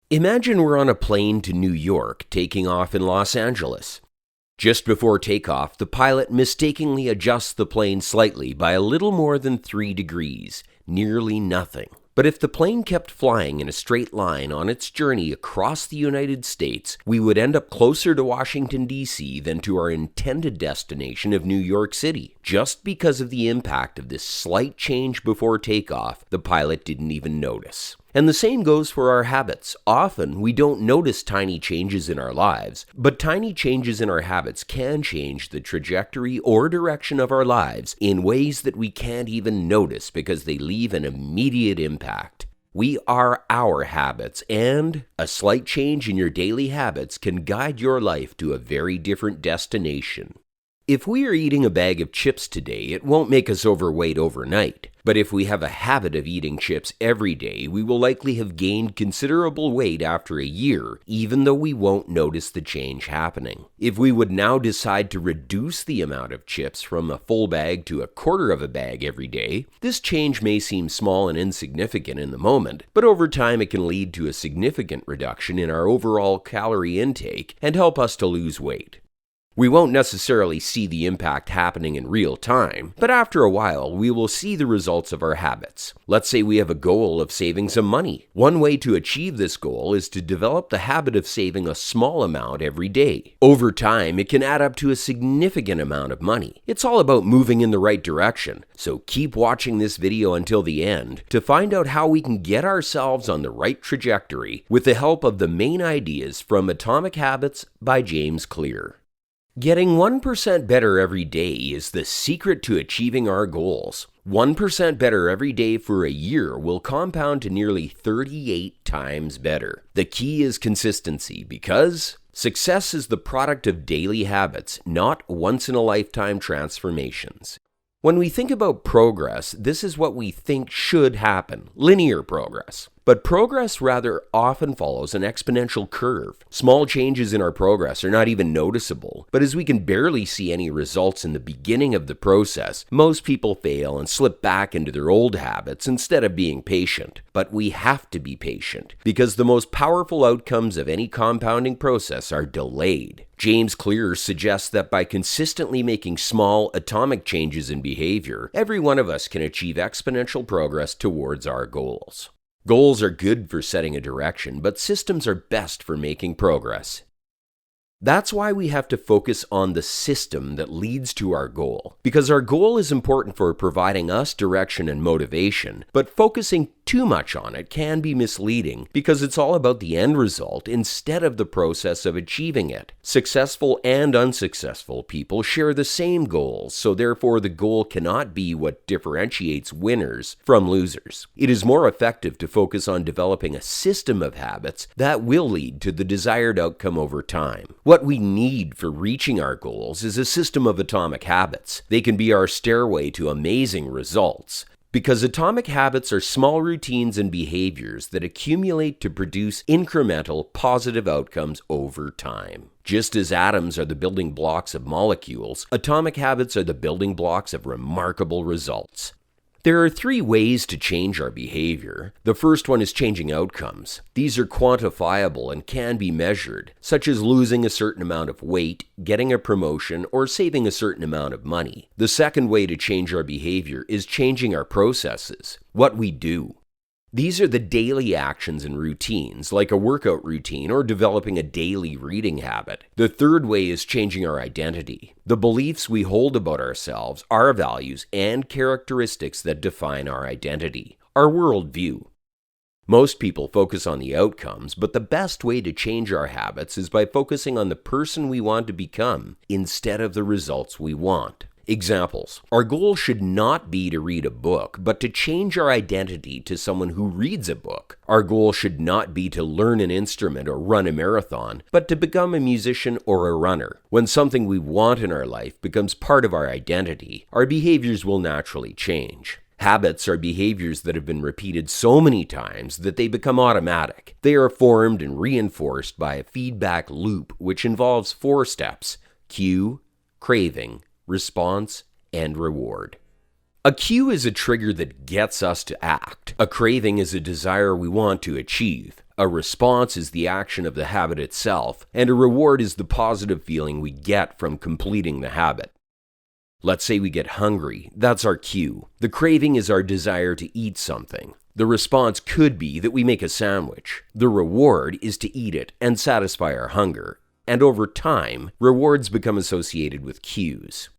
Imagine we're on a plane to New York taking off in Los Angeles. Just before takeoff, the pilot mistakenly adjusts the plane slightly by a little more than 3 degrees, nearly nothing. But if the plane kept flying in a straight line on its journey across the United States, we would end up closer to Washington, D.C. than to our intended destination of New York City. Just because of the impact of this slight change before takeoff, the pilot didn't even notice. And the same goes for our habits. Often, we don't notice tiny changes in our lives, but tiny changes in our habits can change the trajectory or direction of our lives in ways that we can't even notice because they leave an immediate impact. We are our habits, and a slight change in your daily habits can guide your life to a very different destination. If we are eating a bag of chips today, it won't make us overweight overnight. But if we have a habit of eating chips every day, we will likely have gained considerable weight after a year, even though we won't notice the change happening. If we would now decide to reduce the amount of chips from a full bag to a quarter of a bag every day, this change may seem small and insignificant in the moment, but over time it can lead to a significant reduction in our overall calorie intake and help us to lose weight. We won't necessarily see the impact happening in real time, but after a while, we will see the results of our habits. Let's say we have a goal of saving some money. One way to achieve this goal is to develop the habit of saving a small amount every day. Over time, it can add up to a significant amount of money. It's all about moving in the right direction, so keep watching this video until the end to find out how we can get ourselves on the right trajectory with the help of the main ideas from Atomic Habits by James Clear. Getting 1% better every day is the secret to achieving our goals. 1% better every day for a year will compound to nearly 38 times better. The key is consistency because success is the product of daily habits, not once-in-a-lifetime transformations. When we think about progress, this is what we think should happen: linear progress. But progress rather often follows an exponential curve. Small changes in our progress are not even noticeable, but as we can barely see any results in the beginning of the process, most people fail and slip back into their old habits instead of being patient. But we have to be patient, because the most powerful outcomes of any compounding process are delayed. James Clear suggests that by consistently making small atomic changes in behavior, every one of us can achieve exponential progress towards our goals. Goals are good for setting a direction, but systems are best for making progress. That's why we have to focus on the system that leads to our goal, because our goal is important for providing us direction and motivation, but focusing too much on it can be misleading because it's all about the end result instead of the process of achieving it. Successful and unsuccessful people share the same goals, so therefore the goal cannot be what differentiates winners from losers. It is more effective to focus on developing a system of habits that will lead to the desired outcome over time. What we need for reaching our goals is a system of atomic habits. They can be our stairway to amazing results. Because atomic habits are small routines and behaviors that accumulate to produce incremental positive outcomes over time. Just as atoms are the building blocks of molecules, atomic habits are the building blocks of remarkable results. There are 3 ways to change our behavior. The first one is changing outcomes. These are quantifiable and can be measured, such as losing a certain amount of weight, getting a promotion, or saving a certain amount of money. The second way to change our behavior is changing our processes, what we do. These are the daily actions and routines, like a workout routine or developing a daily reading habit. The third way is changing our identity, the beliefs we hold about ourselves, our values, and characteristics that define our identity, our worldview. Most people focus on the outcomes, but the best way to change our habits is by focusing on the person we want to become instead of the results we want. Examples. Our goal should not be to read a book, but to change our identity to someone who reads a book. Our goal should not be to learn an instrument or run a marathon, but to become a musician or a runner. When something we want in our life becomes part of our identity, our behaviors will naturally change. Habits are behaviors that have been repeated so many times that they become automatic. They are formed and reinforced by a feedback loop which involves 4 steps: cue, craving, response, and reward. A cue is a trigger that gets us to act. A craving is a desire we want to achieve. A response is the action of the habit itself, and a reward is the positive feeling we get from completing the habit. Let's say we get hungry. That's our cue. The craving is our desire to eat something. The response could be that we make a sandwich. The reward is to eat it and satisfy our hunger. And over time, rewards become associated with cues.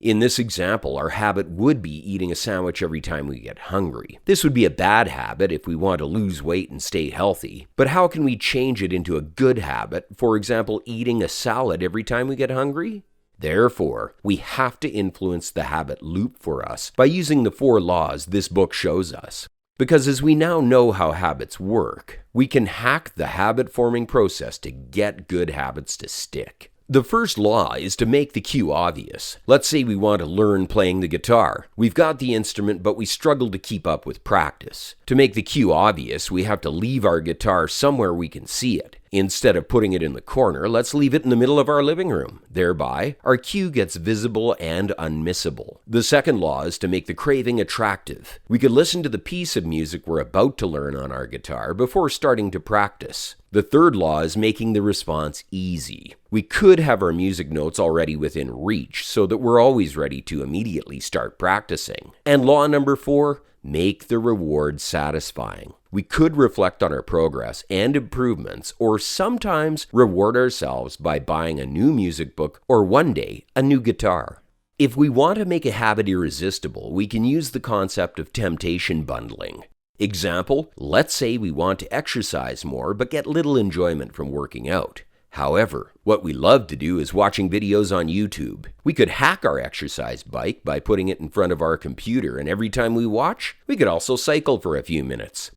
In this example, our habit would be eating a sandwich every time we get hungry. This would be a bad habit if we want to lose weight and stay healthy. But how can we change it into a good habit, for example, eating a salad every time we get hungry? Therefore, we have to influence the habit loop for us by using the 4 laws this book shows us. Because as we now know how habits work, we can hack the habit-forming process to get good habits to stick. The first law is to make the cue obvious. Let's say we want to learn playing the guitar. We've got the instrument, but we struggle to keep up with practice. To make the cue obvious, we have to leave our guitar somewhere we can see it. Instead of putting it in the corner, let's leave it in the middle of our living room. Thereby, our cue gets visible and unmissable. The second law is to make the craving attractive. We could listen to the piece of music we're about to learn on our guitar before starting to practice. The third law is making the response easy. We could have our music notes already within reach so that we're always ready to immediately start practicing. And law number 4, make the reward satisfying. We could reflect on our progress and improvements, or sometimes reward ourselves by buying a new music book or one day a new guitar. If we want to make a habit irresistible, we can use the concept of temptation bundling. Example, let's say we want to exercise more but get little enjoyment from working out. However, what we love to do is watching videos on YouTube. We could hack our exercise bike by putting it in front of our computer, and every time we watch, we could also cycle for a few minutes.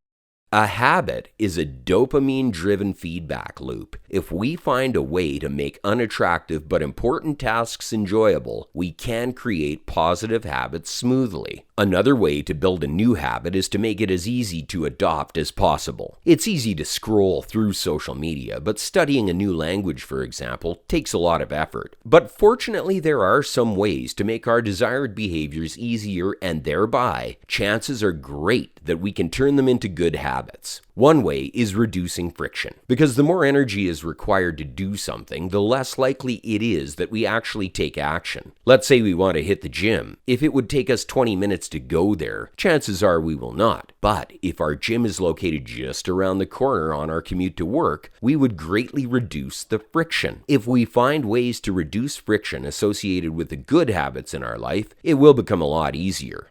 A habit is a dopamine-driven feedback loop. If we find a way to make unattractive but important tasks enjoyable, we can create positive habits smoothly. Another way to build a new habit is to make it as easy to adopt as possible. It's easy to scroll through social media, but studying a new language, for example, takes a lot of effort. But fortunately, there are some ways to make our desired behaviors easier, and thereby, chances are great that we can turn them into good habits. One way is reducing friction, because the more energy is required to do something, the less likely it is that we actually take action. Let's say we want to hit the gym. If it would take us 20 minutes to go there, chances are we will not. But if our gym is located just around the corner on our commute to work, we would greatly reduce the friction. If we find ways to reduce friction associated with the good habits in our life, it will become a lot easier.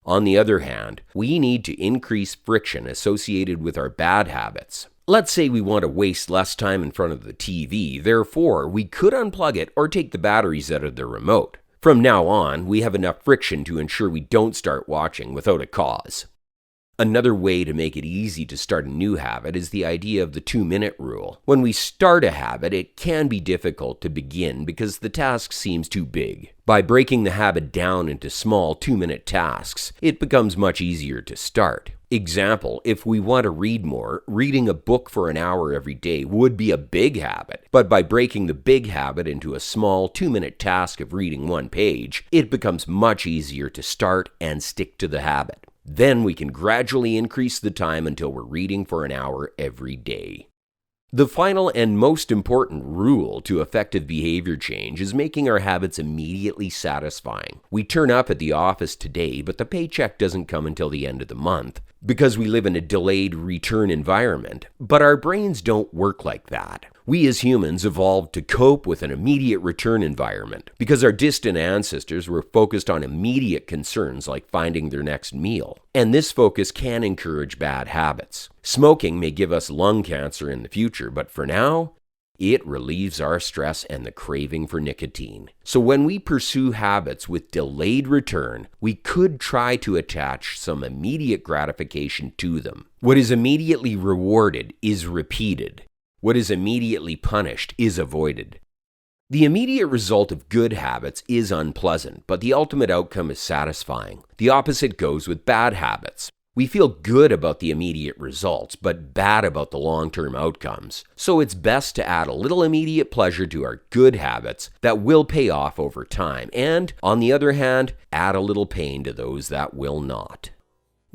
On the other hand, we need to increase friction associated with our bad habits. Let's say we want to waste less time in front of the TV, therefore we could unplug it or take the batteries out of the remote. From now on, we have enough friction to ensure we don't start watching without a cause. Another way to make it easy to start a new habit is the idea of the 2-minute rule. When we start a habit, it can be difficult to begin because the task seems too big. By breaking the habit down into small 2-minute tasks, it becomes much easier to start. Example, if we want to read more, reading a book for an hour every day would be a big habit. But by breaking the big habit into a small 2-minute task of reading 1 page, it becomes much easier to start and stick to the habit. Then we can gradually increase the time until we're reading for an hour every day. The final and most important rule to effective behavior change is making our habits immediately satisfying. We turn up at the office today, but the paycheck doesn't come until the end of the month because we live in a delayed return environment. But our brains don't work like that. We as humans evolved to cope with an immediate return environment because our distant ancestors were focused on immediate concerns like finding their next meal. And this focus can encourage bad habits. Smoking may give us lung cancer in the future, but for now, it relieves our stress and the craving for nicotine. So when we pursue habits with delayed return, we could try to attach some immediate gratification to them. What is immediately rewarded is repeated. What is immediately punished is avoided. The immediate result of good habits is unpleasant, but the ultimate outcome is satisfying. The opposite goes with bad habits. We feel good about the immediate results, but bad about the long-term outcomes. So it's best to add a little immediate pleasure to our good habits that will pay off over time, and, on the other hand, add a little pain to those that will not.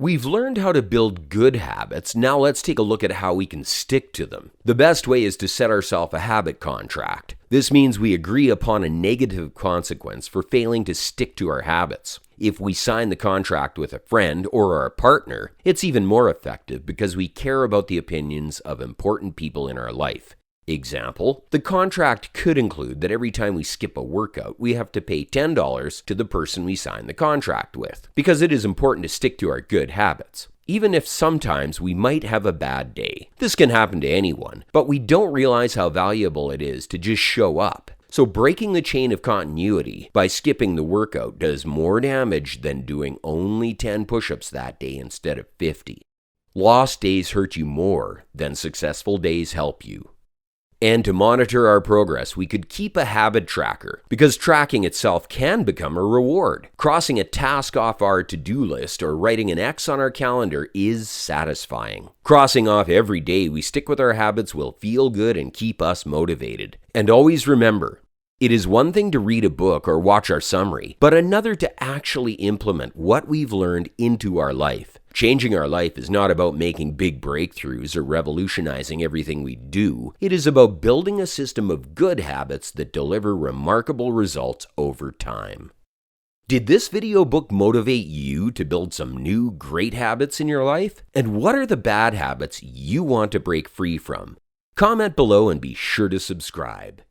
We've learned how to build good habits. Now let's take a look at how we can stick to them. The best way is to set ourselves a habit contract. This means we agree upon a negative consequence for failing to stick to our habits. If we sign the contract with a friend or our partner, it's even more effective because we care about the opinions of important people in our life. Example, the contract could include that every time we skip a workout, we have to pay $10 to the person we signed the contract with, because it is important to stick to our good habits. Even if sometimes we might have a bad day. This can happen to anyone, but we don't realize how valuable it is to just show up. So breaking the chain of continuity by skipping the workout does more damage than doing only 10 push-ups that day instead of 50. Lost days hurt you more than successful days help you. And to monitor our progress, we could keep a habit tracker, because tracking itself can become a reward. Crossing a task off our to-do list or writing an X on our calendar is satisfying. Crossing off every day we stick with our habits will feel good and keep us motivated. And always remember, it is one thing to read a book or watch our summary, but another to actually implement what we've learned into our life. Changing our life is not about making big breakthroughs or revolutionizing everything we do. It is about building a system of good habits that deliver remarkable results over time. Did this video book motivate you to build some new great habits in your life? And what are the bad habits you want to break free from? Comment below and be sure to subscribe.